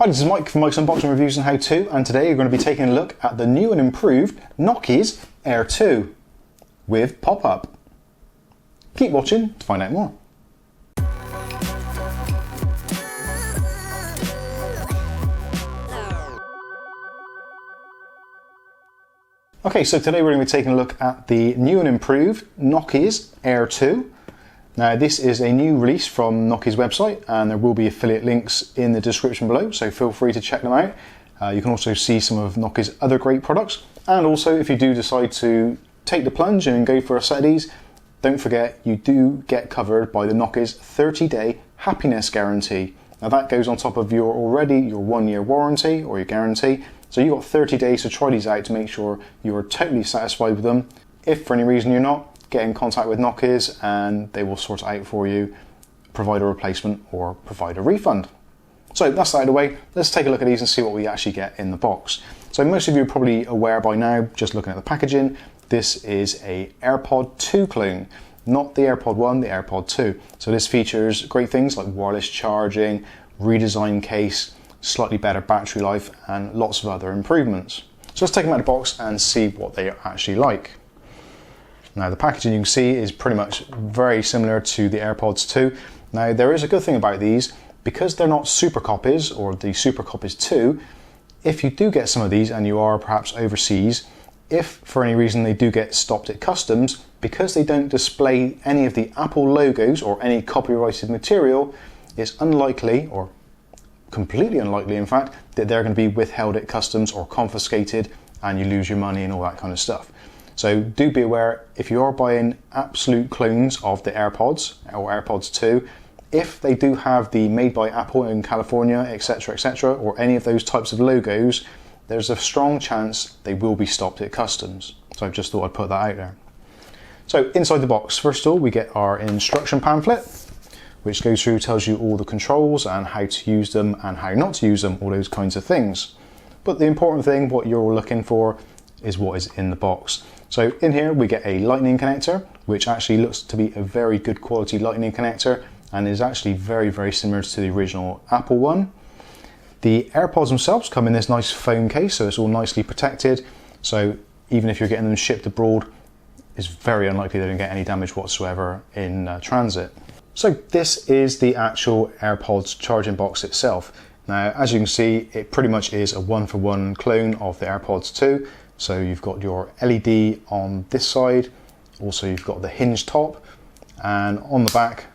Hi, this is Mike from Mikesunboxing Reviews and How To, and today you're going to be taking a look at the new and improved Knockies Aire 2 with pop-up. Keep watching to find out more. Okay, so today we're going to be taking a look at the new and improved Knockies Aire 2. Now this is a new release from Knockies website, and there will be affiliate links in the description below, so feel free to check them out. You can also see some of Knockies' other great products, and also if you do decide to take the plunge and go for a set of these, don't forget you do get covered by the Knockies 30-day happiness guarantee. Now that goes on top of your 1 year warranty or your guarantee, so you've got 30 days to try these out to make sure you're totally satisfied with them. If for any reason you're not, get in contact with Knockies and they will sort it out for you, provide a replacement or provide a refund. So that's that out of the way. Let's take a look at these and see what we actually get in the box. So most of you are probably aware by now, just looking at the packaging, this is a AirPod 2 clone, not the AirPod 1, the AirPod 2. So this features great things like wireless charging, redesigned case, slightly better battery life, and lots of other improvements. So let's take them out of the box and see what they are actually like. Now the packaging you can see is pretty much very similar to the AirPods 2. Now there is a good thing about these, because they're not super copies or the super copies 2, if you do get some of these and you are perhaps overseas, if for any reason they do get stopped at customs, because they don't display any of the Apple logos or any copyrighted material, it's unlikely, or completely unlikely in fact, that they're going to be withheld at customs or confiscated and you lose your money and all that kind of stuff. So do be aware, if you are buying absolute clones of the AirPods or AirPods 2, if they do have the made by Apple in California, etc., or any of those types of logos, there's a strong chance they will be stopped at customs. So I just thought I'd put that out there. So inside the box, first of all, we get our instruction pamphlet, which goes through, tells you all the controls and how to use them and how not to use them, all those kinds of things. But the important thing, what you're looking for, is what is in the box. So in here we get a lightning connector, which actually looks to be a very good quality lightning connector and is actually very, very similar to the original Apple one. The AirPods themselves come in this nice foam case, so it's all nicely protected. So even if you're getting them shipped abroad, it's very unlikely they're going to get any damage whatsoever in transit. So this is the actual AirPods charging box itself. Now, as you can see, it pretty much is a one-for-one clone of the AirPods 2. So you've got your LED on this side, also you've got the hinge top, and on the back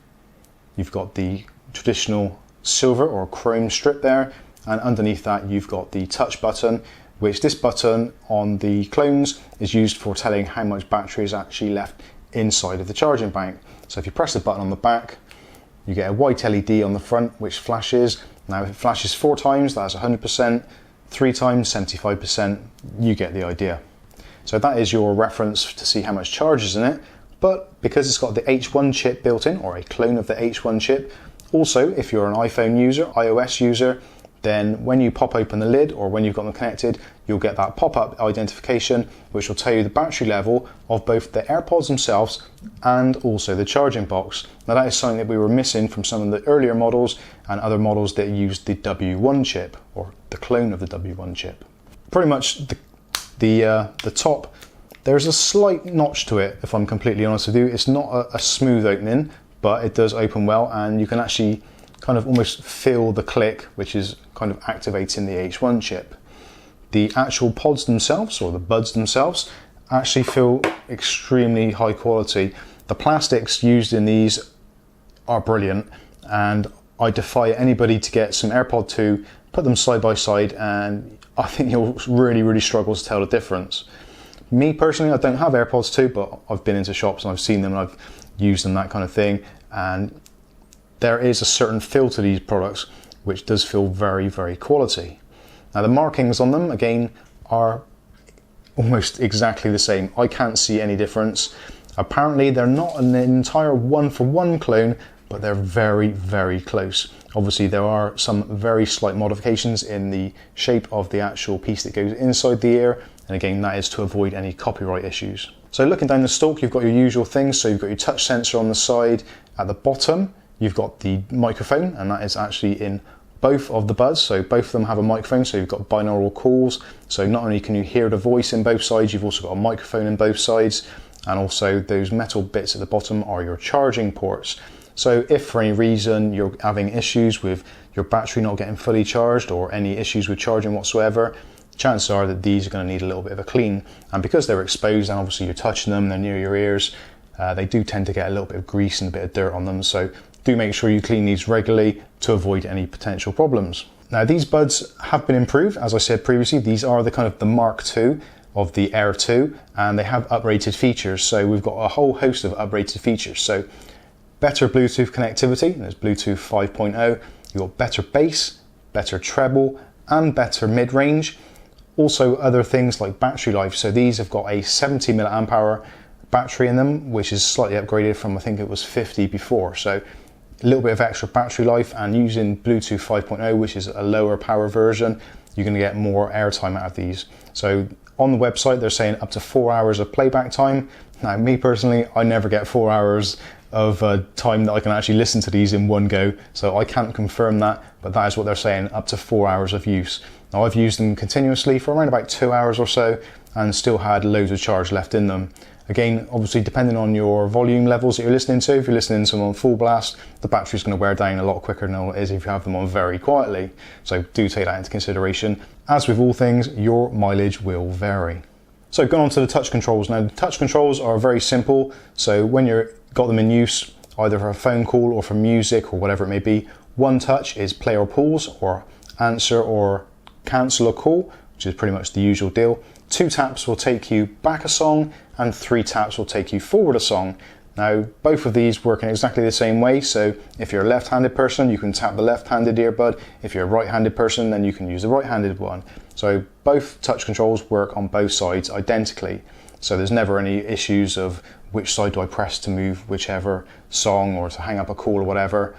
you've got the traditional silver or chrome strip there, and underneath that you've got the touch button, which this button on the clones is used for telling how much battery is actually left inside of the charging bank. So if you press the button on the back, you get a white LED on the front which flashes. Now if it flashes 4 times, that's 100%. 3 times, 75%, you get the idea. So that is your reference to see how much charge is in it, but because it's got the H1 chip built in, or a clone of the H1 chip, also if you're an iPhone user, iOS user, then when you pop open the lid or when you've got them connected, you'll get that pop-up identification which will tell you the battery level of both the AirPods themselves and also the charging box. Now that is something that we were missing from some of the earlier models and other models that used the W1 chip or the clone of the W1 chip. Pretty much the top, there's a slight notch to it, if I'm completely honest with you. It's not a smooth opening, but it does open well, and you can actually kind of almost feel the click, which is kind of activating the H1 chip. The actual pods themselves, or the buds themselves, actually feel extremely high quality. The plastics used in these are brilliant, and I defy anybody to get some AirPod 2, put them side by side, and I think you'll really, really struggle to tell the difference. Me personally, I don't have AirPods 2, but I've been into shops and I've seen them and I've used them, that kind of thing, and there is a certain feel to these products which does feel very, very quality. Now the markings on them, again, are almost exactly the same. I can't see any difference. Apparently they're not an entire one-for-one clone, but they're very, very close. Obviously there are some very slight modifications in the shape of the actual piece that goes inside the ear, and again that is to avoid any copyright issues. So looking down the stalk, you've got your usual things. So you've got your touch sensor on the side. At the bottom you've got the microphone, and that is actually in both of the buds, so both of them have a microphone, so you've got binaural calls. So not only can you hear the voice in both sides, you've also got a microphone in both sides, and also those metal bits at the bottom are your charging ports. So if for any reason you're having issues with your battery not getting fully charged or any issues with charging whatsoever, chances are that these are going to need a little bit of a clean. And because they're exposed and obviously you're touching them, they're near your ears, they do tend to get a little bit of grease and a bit of dirt on them. So do make sure you clean these regularly to avoid any potential problems. Now these buds have been improved, as I said previously. These are the kind of the Mark II of the Aire 2, and they have uprated features. So we've got a whole host of uprated features. So better Bluetooth connectivity, there's Bluetooth 5.0, you've got better bass, better treble, and better mid-range. Also other things like battery life. So these have got a 70 milliamp hour battery in them, which is slightly upgraded from, I think it was 50 before. So a little bit of extra battery life, and using Bluetooth 5.0, which is a lower power version, you're going to get more airtime out of these. So on the website they're saying up to 4 hours of playback time. Now me personally, I never get 4 hours of time that I can actually listen to these in one go, so I can't confirm that, but that is what they're saying, up to 4 hours of use. Now I've used them continuously for around about 2 hours or so and still had loads of charge left in them. Again, obviously depending on your volume levels that you're listening to, if you're listening to them on full blast, the battery's going to wear down a lot quicker than it is if you have them on very quietly. So do take that into consideration. As with all things, your mileage will vary. So going on to the touch controls. Now the touch controls are very simple. So when you've got them in use, either for a phone call or for music or whatever it may be, one touch is play or pause, or answer or cancel a call, which is pretty much the usual deal. 2 taps will take you back a song, and 3 taps will take you forward a song. Now both of these work in exactly the same way, so if you're a left-handed person you can tap the left-handed earbud, if you're a right-handed person then you can use the right-handed one. So both touch controls work on both sides identically, so there's never any issues of which side do I press to move whichever song or to hang up a call or whatever.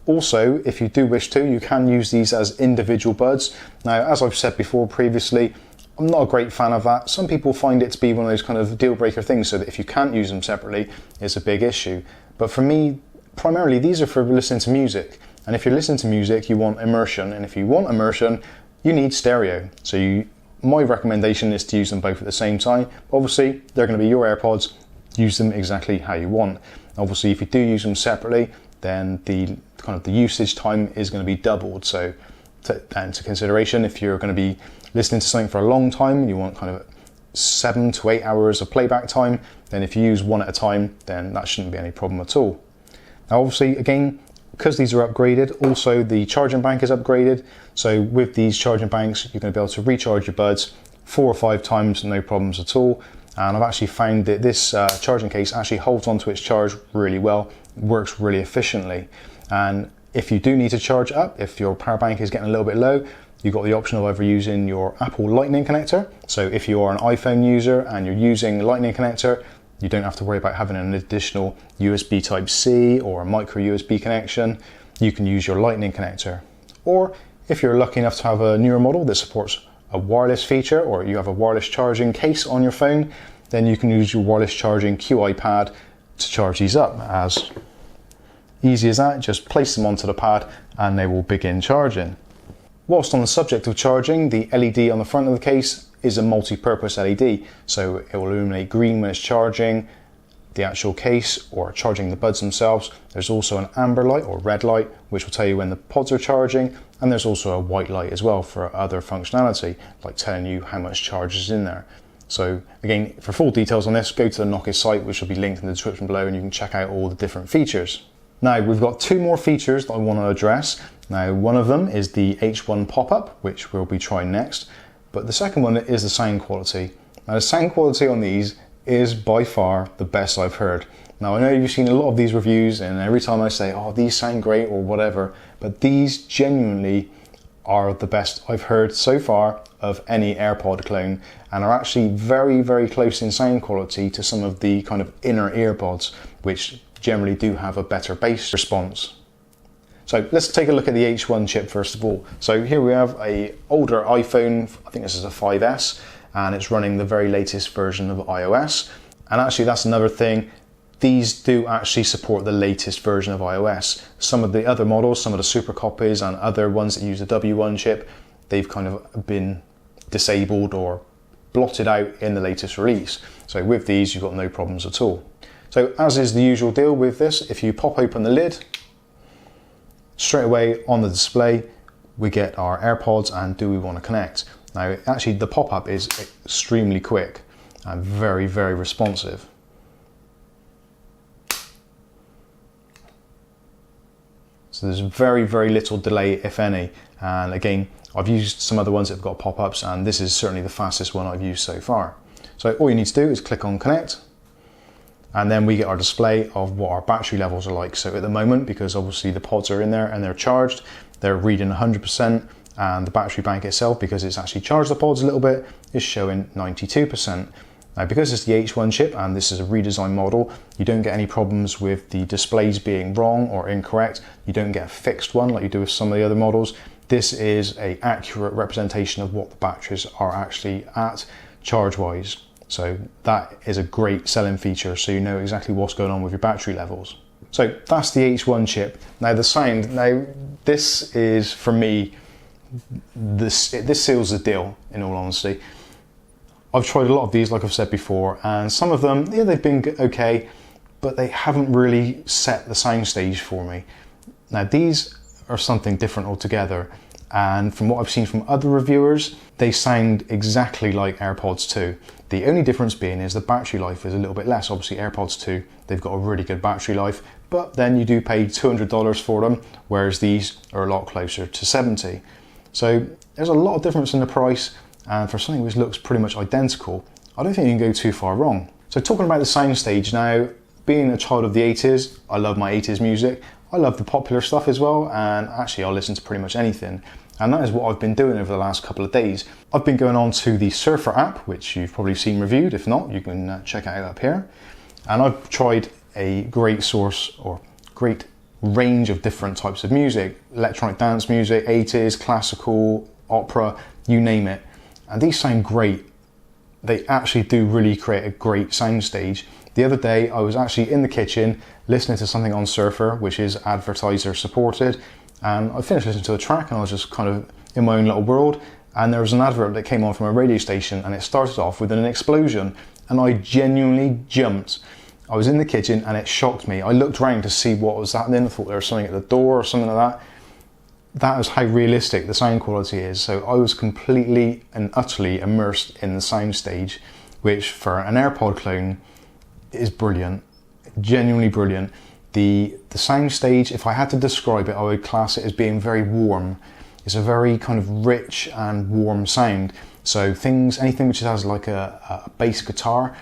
Also, if you do wish to, you can use these as individual buds. Now as I've said before previously, I'm not a great fan of that. Some people find it to be one of those kind of deal breaker things, so that if you can't use them separately, it's a big issue. But for me, primarily these are for listening to music. And if you're listening to music, you want immersion. And if you want immersion, you need stereo. So my recommendation is to use them both at the same time. Obviously, they're going to be your AirPods. Use them exactly how you want. Obviously, if you do use them separately, then the usage time is going to be doubled. So take that into consideration. If you're going to be listening to something for a long time and you want kind of 7 to 8 hours of playback time, then if you use one at a time, then that shouldn't be any problem at all. Now obviously, again, because these are upgraded, also the charging bank is upgraded. So with these charging banks, you're going to be able to recharge your buds 4 or 5 times, no problems at all. And I've actually found that this charging case actually holds onto its charge really well, works really efficiently. And if you do need to charge up, if your power bank is getting a little bit low, you've got the option of either using your Apple Lightning connector. So if you are an iPhone user and you're using Lightning connector, you don't have to worry about having an additional USB Type-C or a micro USB connection. You can use your Lightning connector. Or if you're lucky enough to have a newer model that supports a wireless feature, or you have a wireless charging case on your phone, then you can use your wireless charging QI pad to charge these up. As easy as that, just place them onto the pad and they will begin charging. Whilst on the subject of charging, the LED on the front of the case is a multi-purpose LED, so it will illuminate green when it's charging the actual case or charging the buds themselves. There's also an amber light or red light, which will tell you when the pods are charging, and there's also a white light as well for other functionality, like telling you how much charge is in there. So again, for full details on this, go to the Knockies site, which will be linked in the description below, and you can check out all the different features. Now we've got 2 more features that I want to address. Now one of them is the H1 pop-up, which we'll be trying next, but the second one is the sound quality. Now the sound quality on these is by far the best I've heard. Now I know you've seen a lot of these reviews, and every time I say, oh, these sound great or whatever, but these genuinely are the best I've heard so far of any AirPod clone, and are actually very, very close in sound quality to some of the kind of inner earpods, which generally do have a better bass response. So let's take a look at the H1 chip first of all. So here we have an older iPhone, I think this is a 5S, and it's running the very latest version of iOS. And actually that's another thing, these do actually support the latest version of iOS. Some of the other models, some of the super copies and other ones that use the W1 chip, they've kind of been disabled or blotted out in the latest release. So with these, you've got no problems at all. So as is the usual deal with this, if you pop open the lid, straight away on the display, we get our AirPods and do we want to connect. Now, actually the pop-up is extremely quick and very, very responsive. So there's very, very little delay, if any. And again, I've used some other ones that have got pop-ups, and this is certainly the fastest one I've used so far. So all you need to do is click on connect, and then we get our display of what our battery levels are like. So at the moment, because obviously the pods are in there and they're charged, they're reading 100%, and the battery bank itself, because it's actually charged the pods a little bit, is showing 92%. Now, because it's the H1 chip and this is a redesigned model, you don't get any problems with the displays being wrong or incorrect. You don't get a fixed one like you do with some of the other models. This is an accurate representation of what the batteries are actually at charge-wise. So that is a great selling feature, so you know exactly what's going on with your battery levels. So that's the H1 chip. Now the sound, this is, for me, this seals the deal, in all honesty. I've tried a lot of these, like I've said before, and some of them, yeah, they've been okay, but they haven't really set the sound stage for me. Now these are something different altogether, and from what I've seen from other reviewers, they sound exactly like AirPods 2. The only difference being is the battery life is a little bit less. Obviously AirPods 2, they've got a really good battery life, but then you do pay $200 for them, whereas these are a lot closer to 70. So there's a lot of difference in the price, and for something which looks pretty much identical, I don't think you can go too far wrong. So talking about the sound stage now, being a child of the 80s, I love my 80s music. I love the popular stuff as well, and actually I'll listen to pretty much anything. And that is what I've been doing over the last couple of days. I've been going on to the Surfer app, which you've probably seen reviewed. If not, you can check it out up here. And I've tried a great source or great range of different types of music. Electronic dance music, 80s, classical, opera, you name it. And these sound great. They actually do really create a great sound stage. The other day I was actually in the kitchen listening to something on Surfer, which is advertiser supported, and I finished listening to the track and I was just kind of in my own little world, and there was an advert that came on from a radio station and it started off with an explosion, and I genuinely jumped. I was in the kitchen and it shocked me. I looked around to see what was happening. I thought there was something at the door or something like that. That is how realistic the sound quality is. So I was completely and utterly immersed in the sound stage, which for an AirPod clone is brilliant, genuinely brilliant. The sound stage, if I had to describe it, I would class it as being very warm. It's a very kind of rich and warm sound. So anything which has like a bass guitar,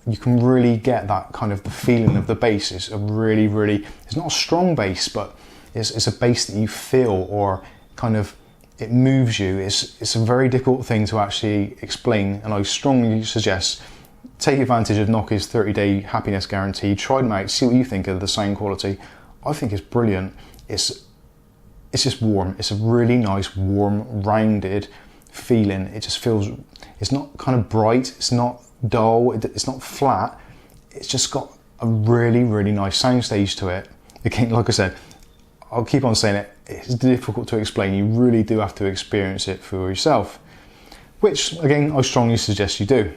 you can really get that kind of the feeling of the bass. It's a really, really, it's not a strong bass, but it's a bass that you feel, or kind of, it moves you. It's a very difficult thing to actually explain, and I strongly suggest take advantage of Knockies 30-day happiness guarantee. Try them out, see what you think of the sound quality. I think it's brilliant. It's just warm. It's a really nice, warm, rounded feeling. It just feels, it's not kind of bright, it's not dull, it's not flat. It's just got a really, really nice sound stage to it. Again, like I said, I'll keep on saying it, it's difficult to explain. You really do have to experience it for yourself, which again, I strongly suggest you do.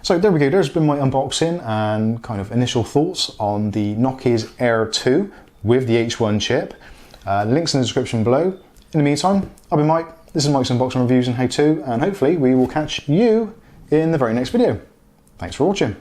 So there we go, there's been my unboxing and kind of initial thoughts on the Knockies Aire 2 with the H1 chip. Links in the description below. In the meantime, I've been Mike, this is Mike's Unboxing Reviews and How To, and hopefully we will catch you in the very next video. Thanks for watching.